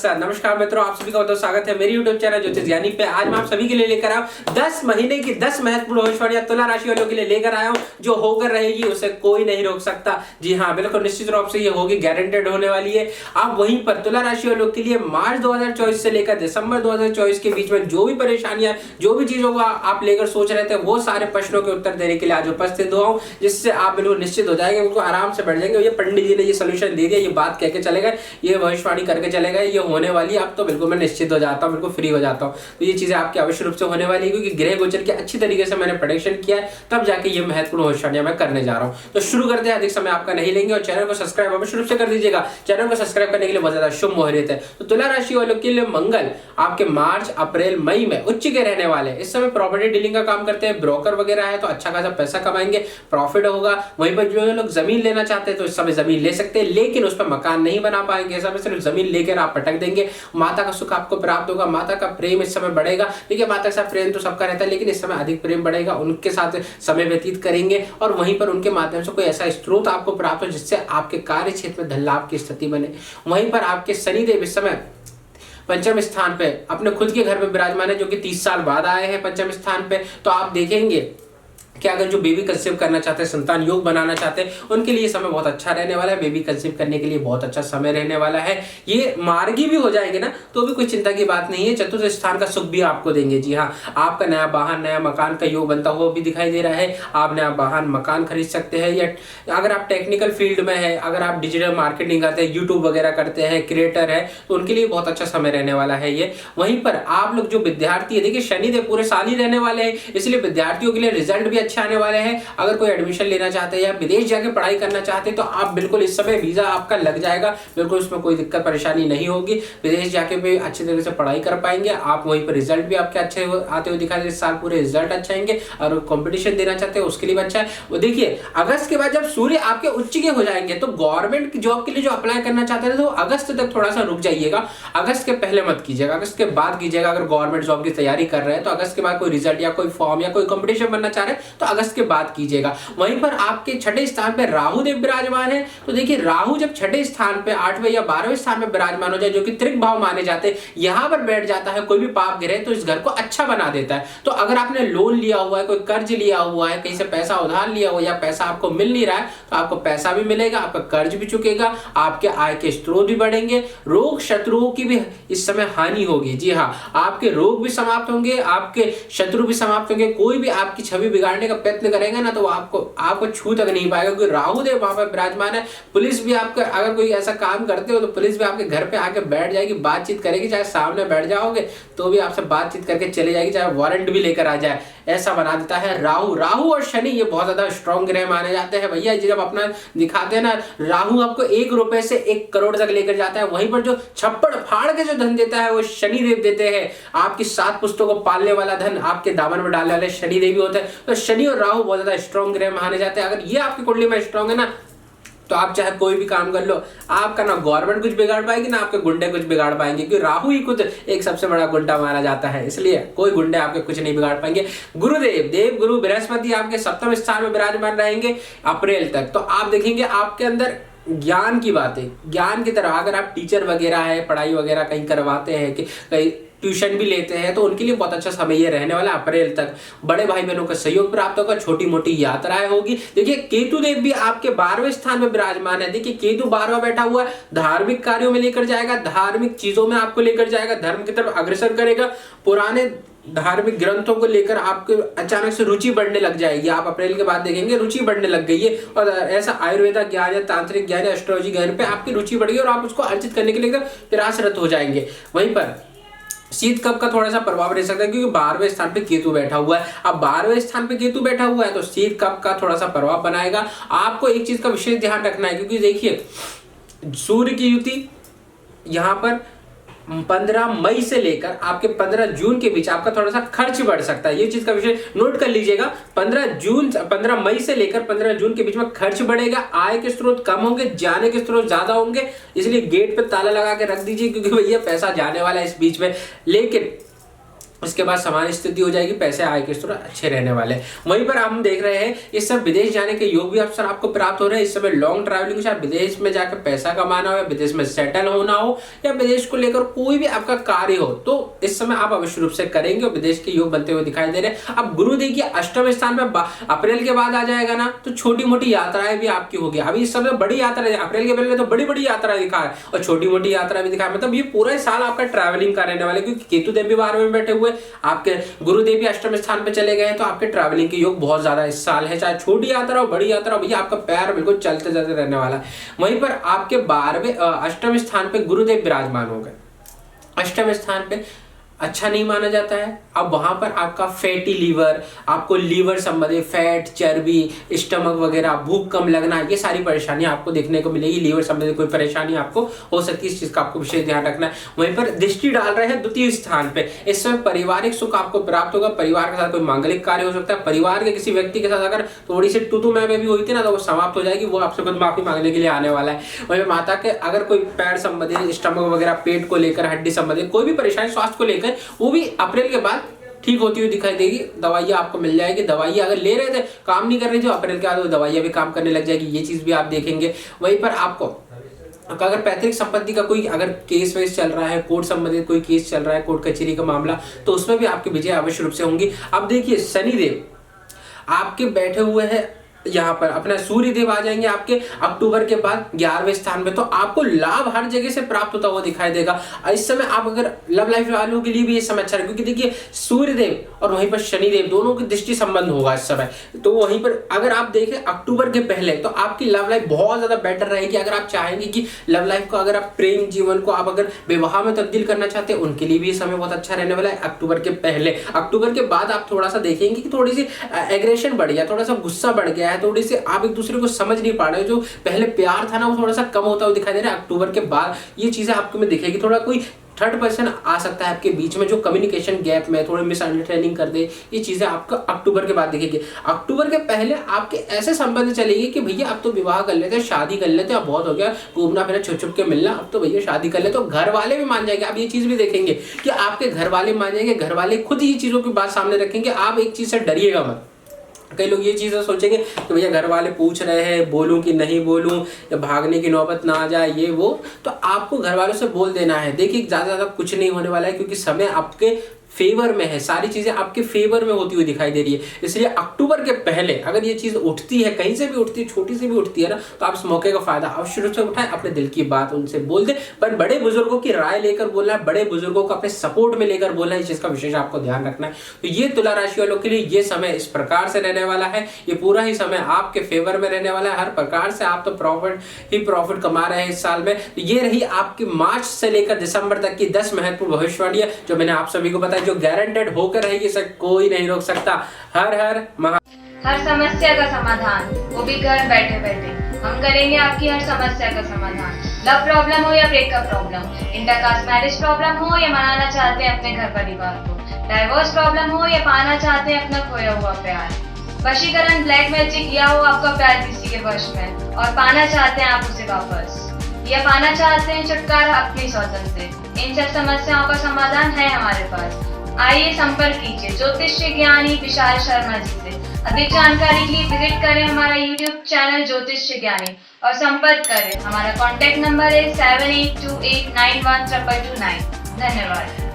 प्रसाद। नमस्कार मित्रों, आप सभी का बहुत स्वागत है मेरी यूट्यूब चैनल ज्योतिष ज्ञानी पे। आज मैं आप सभी के लिए लेकर आया हूं 10 महीने की 10 महत्वपूर्ण भविष्यवाणियां तुला राशि वालों के लिए लेकर आया हूं, जो होकर रहेगी, उसे कोई नहीं रोक सकता। जी हाँ, बिल्कुल निश्चित रूप से ये होगी, गारंटेड होने वाली है। आप वहीं पर तुला राशि वालों के लिए मार्च 2024 से लेकर दिसंबर 2024 के बीच में जो भी परेशानियां, जो भी चीजों को आप लेकर सोच रहे थे, वो सारे प्रश्नों के उत्तर देने के लिए आज उपस्थित हुआ हूं, जिससे आप बिल्कुल निश्चित हो जाएंगे, उनको आराम से बैठ जाएंगे। ये पंडित जी ने ये सोल्यूशन दे दिया, ये बात कह के चले गए, ये भविष्यवाणी करके चले गए, ये होने वाली है। अब तो बिल्कुल मैं निश्चित हो जाता हूँ, बिल्कुल फ्री हो जाता हूँ। तो ये चीजें आपके अवश्य रूप से होने वाली है, क्योंकि ग्रह गोचर के अच्छी तरीके से मैंने प्रेडिक्शन किया है, तब जाके ये महत्वपूर्ण भविष्यवाणियां मैं करने जा रहा हूँ। तो शुरू करते हैं, अधिक समय आपका नहीं लेंगे और चैनल को सब्सक्राइब अवश्य रूप से कर दीजिएगा। चैनल को सब्सक्राइब करने के लिए बहुत ज्यादा शुभ मुहूर्त है। तो तुला राशि वालों के लिए मंगल आपके मार्च अप्रैल मई में उच्च के रहने वाले हैं। इस समय प्रॉपर्टी डीलिंग का काम करते हैं, ब्रोकर वगैरह है, तो अच्छा खासा पैसा कमाएंगे, प्रॉफिट होगा। वहीं पर जो लोग जमीन लेना चाहते हैं तो इस समय जमीन ले सकते हैं, लेकिन उस पर मकान नहीं बना पाएंगे। इस समय सिर्फ जमीन लेकर आप पटक देंगे। माता का सुख आपको प्राप्त होगा, माता का प्रेम इस समय बढ़ेगा। देखिए, माता के साथ प्रेम तो सबका रहता है, लेकिन इस समय अधिक प्रेम बढ़ेगा, उनके साथ समय व्यतीत करेंगे और वहीं पर उनके माध्यम से कोई ऐसा स्रोत आपको प्राप्त हो जिससे आपके कार्य क्षेत्र में धन लाभ की स्थिति बने। वहीं पर आपके शनिदेव इस समय पंचम स्थान पे अपने खुद के घर पे विराजमान है, जो कि 30 साल बाद आए हैं पंचम स्थान पे। तो आप देखेंगे कि अगर जो बेबी कंसीव करना चाहते हैं, संतान योग बनाना चाहते हैं, उनके लिए समय बहुत अच्छा रहने वाला है। बेबी कंसीव करने के लिए बहुत अच्छा समय रहने वाला है। ये मार्गी भी हो जाएंगे ना, तो भी कोई चिंता की बात नहीं है। चतुर्थ स्थान का सुख भी आपको देंगे। जी हाँ, आपका नया वाहन, नया मकान का योग बनता हुआ भी दिखाई दे रहा है। आप नया वाहन, मकान खरीद सकते हैं, या अगर आप टेक्निकल फील्ड में है, अगर आप डिजिटल मार्केटिंग करते हैं, यूट्यूब वगैरह करते हैं, क्रिएटर है, तो उनके लिए बहुत अच्छा समय रहने वाला है ये। वहीं पर आप लोग जो विद्यार्थी है, देखिए शनिदेव पूरे साल ही रहने वाले हैं, इसलिए विद्यार्थियों के लिए रिजल्ट भी अच्छे आने वाले हैं। अगर कोई एडमिशन लेना चाहते हैं या विदेश जाके पढ़ाई करना चाहते हैं, तो आप बिल्कुल इस समय वीजा आपका लग जाएगा, बिल्कुल उसमें कोई दिक्कत परेशानी नहीं होगी। विदेश जाके भी अच्छे तरीके से पढ़ाई कर पाएंगे आप। वहीं पर रिजल्ट भी आपके अच्छे आते हुए दिखाई दे, इस साल पूरे रिजल्ट अच्छे आएंगे। और कंपटीशन देना चाहते हैं उसके लिए भी अच्छा है। वो देखिए, अगस्त के बाद जब सूर्य आपके उच्च के हो जाएंगे, तो गवर्नमेंट की जॉब के लिए जो अप्लाई करना चाहते हैं, तो अगस्त तक थोड़ा सा रुक जाइएगा। अगस्त के पहले मत कीजिएगा, अगस्त के बाद कीजिएगा। अगर गवर्नमेंट जॉब की तैयारी कर रहे हैं, तो अगस्त के बाद कोई रिजल्ट या कोई फॉर्म या कोई कंपटीशन बनना चाह रहे हैं, तो अगस्त के बाद कीजिएगा। वहीं पर आपके छठे स्थान पे राहु देव विराजमान है। तो देखिए, राहु जब छठे स्थान पे 8वें या 12वें स्थान पे विराजमान हो जाए, जो कि त्रिक भाव माने जाते हैं, यहां पर बैठ जाता है कोई भी पाप ग्रह, तो इस घर को अच्छा बना देता है। तो अगर आपने लोन लिया हुआ है, कोई कर्ज लिया हुआ है, कहीं से पैसा उधार लिया हुआ है, या पैसा आपको मिल नहीं रहा है, तो आपको पैसा भी मिलेगा, आपका कर्ज भी चुकेगा, आपके आय के स्रोत भी बढ़ेंगे। रोग शत्रुओं की भी इस समय हानि होगी। जी हाँ, आपके रोग भी समाप्त होंगे, आपके शत्रु भी समाप्त होंगे। कोई भी आपकी छवि बिगाड़ने का प्रयत्न करेगा ना, तो आपको छू तक नहीं पाएगा, क्योंकि राहु देव वहां पर विराजमान है। पुलिस भी आपका, अगर कोई ऐसा काम करते हो, तो पुलिस भी आपके घर पे आके बैठ जाएगी, बातचीत करेगी। चाहे सामने बैठ जाओगे तो भी आपसे बातचीत करके चले जाएगी, चाहे वारंट भी लेकर आ जाए, ऐसा बना देता है राहु और शनि। ये बहुत ज्यादा स्ट्रॉन्ग ग्रह माने जाते हैं भैया। जब अपना दिखाते हैं ना, राहु आपको 1 रुपए से 1 करोड़ तक लेकर जाता है। वहीं पर जो छप्पड़ फाड़ के जो धन देता है, वो शनि देव देते हैं। आपकी 7 पुस्तों को पालने वाला धन आपके दामन में डालने वाले शनि देव ही होते हैं। तो शनि और राहु बहुत ज्यादा स्ट्रॉन्ग ग्रह माने जाते हैं। अगर ये आपकी कुंडली में स्ट्रॉन्ग है ना, तो आप चाहे कोई भी काम कर लो, आपका ना गवर्नमेंट कुछ बिगाड़ पाएगी, ना आपके गुंडे कुछ बिगाड़ पाएंगे, क्योंकि राहु ही खुद एक सबसे बड़ा गुंडा माना जाता है। इसलिए कोई गुंडे आपके कुछ नहीं बिगाड़ पाएंगे। गुरुदेव देव गुरु बृहस्पति आपके 7वें स्थान में विराजमान रहेंगे अप्रैल तक। तो आप देखेंगे आपके अंदर ज्ञान की बातें, ज्ञान की तरह, अगर आप टीचर वगैरह है, पढ़ाई वगैरह कहीं करवाते हैं, कि कहीं ट्यूशन भी लेते हैं, तो उनके लिए बहुत अच्छा समय ये रहने वाला है। अप्रैल तक बड़े भाई बहनों का सहयोग प्राप्त होगा, छोटी मोटी यात्राएं होगी। देखिए, केतु देव भी आपके 12वें स्थान में विराजमान है। देखिए, केतु 12वां बैठा हुआ है, धार्मिक कार्यों में लेकर जाएगा, धार्मिक चीजों में आपको लेकर जाएगा, धर्म की तरफ अग्रसर करेगा। पुराने धार्मिक ग्रंथों को लेकर आपके अचानक से रुचि बढ़ने लग जाएगी। आप अप्रैल के बाद देखेंगे रुचि बढ़ने लग गई है, और ऐसा आयुर्वेदा ज्ञान या तांत्रिक ज्ञान या एस्ट्रोलॉजी ज्ञान पे आपकी रुचि बढ़ेगी और आप उसको अर्जित करने के लिए एकदम प्रयासरत हो जाएंगे। वहीं पर शीत कफ का थोड़ा सा प्रभाव रह सकता है, क्योंकि 12वें स्थान पे केतु बैठा हुआ है। अब 12वें स्थान पे केतु बैठा हुआ है, तो शीत कफ का थोड़ा सा प्रभाव बनाएगा। आपको एक चीज का विशेष ध्यान रखना है, क्योंकि देखिए, सूर्य की युति यहाँ पर 15 मई से लेकर आपके 15 जून के बीच आपका थोड़ा सा खर्च बढ़ सकता है। ये चीज का विषय नोट कर लीजिएगा। 15 मई से लेकर 15 जून के बीच में खर्च बढ़ेगा, आय के स्रोत कम होंगे, जाने के स्रोत ज्यादा होंगे। इसलिए गेट पे ताला लगा के रख दीजिए, क्योंकि भैया पैसा जाने वाला है इस बीच में। लेकिन उसके बाद सामान्य स्थिति हो जाएगी, पैसे आय के स्रोत अच्छे रहने वाले। वहीं पर हम देख रहे हैं इस समय विदेश जाने के योग भी अवसर आपको प्राप्त हो रहे हैं। इस समय लॉन्ग ट्रैवलिंग, चाहे विदेश में जाकर पैसा कमाना हो या विदेश में सेटल होना हो या विदेश को लेकर कोई भी आपका कार्य हो, तो इस समय आप अवश्य रूप से करेंगे और विदेश के योग बनते हुए दिखाई दे रहे हैं। अब गुरु देखिए अष्टम स्थान में अप्रैल के बाद आ जाएगा ना, तो छोटी मोटी यात्राएं भी आपकी होगी। अभी इस समय बड़ी यात्रा, अप्रैल के पहले तो बड़ी बड़ी यात्रा दिखा है और छोटी मोटी यात्रा भी दिखा है। मतलब ये पूरा साल आपका ट्रैवलिंग का रहने वाला है, क्योंकि केतु देव भी 12वें में बैठे हुए, आपके गुरुदेव भी अष्टम स्थान पे चले गए हैं, तो आपके ट्रैवलिंग के योग बहुत ज्यादा इस साल है। चाहे छोटी यात्रा हो बड़ी यात्रा हो, भैया आपका पैर बिल्कुल चलते चलते रहने वाला है। वहीं पर आपके 12वें अष्टम स्थान पे गुरुदेव विराजमान हो गए। अष्टम स्थान पे अच्छा नहीं माना जाता है। अब वहां पर आपका फैटी लीवर, आपको लीवर संबंधी फैट, चर्बी, स्टमक वगैरह, भूख कम लगना, ये सारी परेशानी आपको देखने को मिलेगी। लीवर संबंधी कोई परेशानी आपको हो सकती है, इस चीज का आपको विशेष ध्यान रखना है। वहीं पर दृष्टि डाल रहे हैं द्वितीय स्थान पे, इस समय पारिवारिक सुख आपको प्राप्त होगा। परिवार के साथ कोई मांगलिक कार्य हो सकता है। परिवार के किसी व्यक्ति के साथ अगर थोड़ी सी तू मैं भी हुई थी ना, तो वो समाप्त हो जाएगी, वो आपसे खुद माफी मांगने के लिए आने वाला है। वहीं माता के अगर कोई पैर संबंधी, स्टमक वगैरह, पेट को लेकर, हड्डी संबंधी कोई भी परेशानी स्वास्थ्य को लेकर, वो भी अप्रैल के बाद ठीक होती हुई दिखाई देगी। दवाइयाँ आपको मिल जाएगी। दवाइयाँ अगर ले रहे थे काम नहीं कर रही थी, अप्रैल के बाद वो दवाइयाँ भी काम करने लग जाएगी, ये चीज भी आप देखेंगे। वहीं पर आपको अगर पैतृक संपत्ति का कोई अगर केस वेस चल रहा है, कोर्ट संबंधित कोई केस चल रहा है, कोर्ट कचहरी का मामला, तो उसमें भी आपकी विजय अवश्य रूप से होंगी। अब देखिए शनिदेव आपके बैठे हुए हैं यहाँ पर, अपना सूर्य देव आ जाएंगे आपके अक्टूबर के बाद 11वें स्थान में, तो आपको लाभ हर जगह से प्राप्त होता हुआ दिखाई देगा। इस समय आप अगर लव लाइफ वालों के लिए भी ये समय अच्छा है, क्योंकि देखिए सूर्य देव और वहीं पर शनि देव दोनों की दृष्टि संबंध होगा इस समय। तो वहीं पर अगर आप देखें अक्टूबर के पहले, तो आपकी लव लाइफ बहुत ज्यादा बेटर रहेगी। अगर आप चाहेंगे कि लव लाइफ को, अगर आप प्रेम जीवन को आप अगर विवाह में तब्दील करना चाहते हैं, उनके लिए भी ये समय बहुत अच्छा रहने वाला है अक्टूबर के पहले। अक्टूबर के बाद आप थोड़ा सा देखेंगे कि थोड़ी सी एग्रेशन बढ़ गया, थोड़ा सा गुस्सा बढ़ गया है, थोड़ी सी आप एक दूसरे को समझ नहीं पा रहे हो। जो पहले प्यार था ना, वो थोड़ा सा कम होता हुआ दिखाई दे रहा है। अक्टूबर के बाद ये चीजें आपको में दिखेगी। थोड़ा कोई थर्ड पर्सन आ सकता है आपके बीच में, जो कम्युनिकेशन गैप में थोड़ी मिसअंडरस्टैंडिंग कर दे, ये चीजें आपको अक्टूबर के बाद दिखेगी। अक्टूबर के पहले आपके ऐसे संबंध चलेगी कि भैया अब तो विवाह कर लेते हैं, शादी कर लेते हैं, अब बहुत हो गया घूमना फिरना, छुप छुप के मिलना, अब तो भैया शादी कर लेते। तो घर वाले भी मान जाएंगे। आप ये चीज भी देखेंगे कि आपके घर वाले मान जाएंगे। घर वाले खुद ये चीजों की बात सामने रखेंगे। आप एक चीज से डरिएगा मत। कई लोग ये चीज़ें सोचेंगे कि भैया घर वाले पूछ रहे हैं, बोलूं कि नहीं बोलूं, या भागने की नौबत ना आ जाए, ये वो, तो आपको घर वालों से बोल देना है। देखिए ज़्यादा कुछ नहीं होने वाला है, क्योंकि समय आपके फेवर में है, सारी चीजें आपके फेवर में होती हुई दिखाई दे रही है। इसलिए अक्टूबर के पहले अगर ये चीज उठती है, कहीं से भी उठती है, छोटी सी भी उठती है ना, तो आप इस मौके का फायदा अवश्य रूप से उठाएं। अपने दिल की बात उनसे बोल दे, पर बड़े बुजुर्गों की राय लेकर बोलना है, बड़े बुजुर्गों को अपने सपोर्ट में लेकर बोलना है, इस चीज का विशेष आपको ध्यान रखना है। तो ये तुला राशि वालों के लिए ये समय इस प्रकार से रहने वाला है। ये पूरा ही समय आपके फेवर में रहने वाला है। हर प्रकार से आप तो प्रॉफिट ही प्रॉफिट कमा रहे हैं इस साल में। तो ये रही आपकी मार्च से लेकर दिसंबर तक की 10 महत्वपूर्ण भविष्यवाणियां, जो मैंने आप सभी को बताया, जो गारंटेड होकर रहेगी, इसे कोई नहीं रोक सकता। हर हर हर समस्या का समाधान, वो भी घर बैठे बैठे। हम करेंगे आपकी हर समस्या का समाधान। लव प्रॉब्लम हो या breakup problem, intercaste marriage problem हो या मनाना चाहते हैं अपने घर परिवार को, डाइवोर्स प्रॉब्लम हो या पाना चाहते हैं अपना खोया हुआ प्यार, वशीकरण, ब्लैक मैजिक या हो आपका प्यार किसी के वश में और पाना चाहते हैं आप उसे वापस, या पाना चाहते हैं छुटकारा अपनी सौतन से, इन सब समस्याओं का समाधान है हमारे पास। आइए संपर्क कीजिए ज्योतिष ज्ञानी विशाल शर्मा जी से। अधिक जानकारी के लिए विजिट करें हमारा YouTube चैनल ज्योतिष ज्ञानी और संपर्क करें। हमारा कॉन्टैक्ट नंबर है 7828912229। धन्यवाद।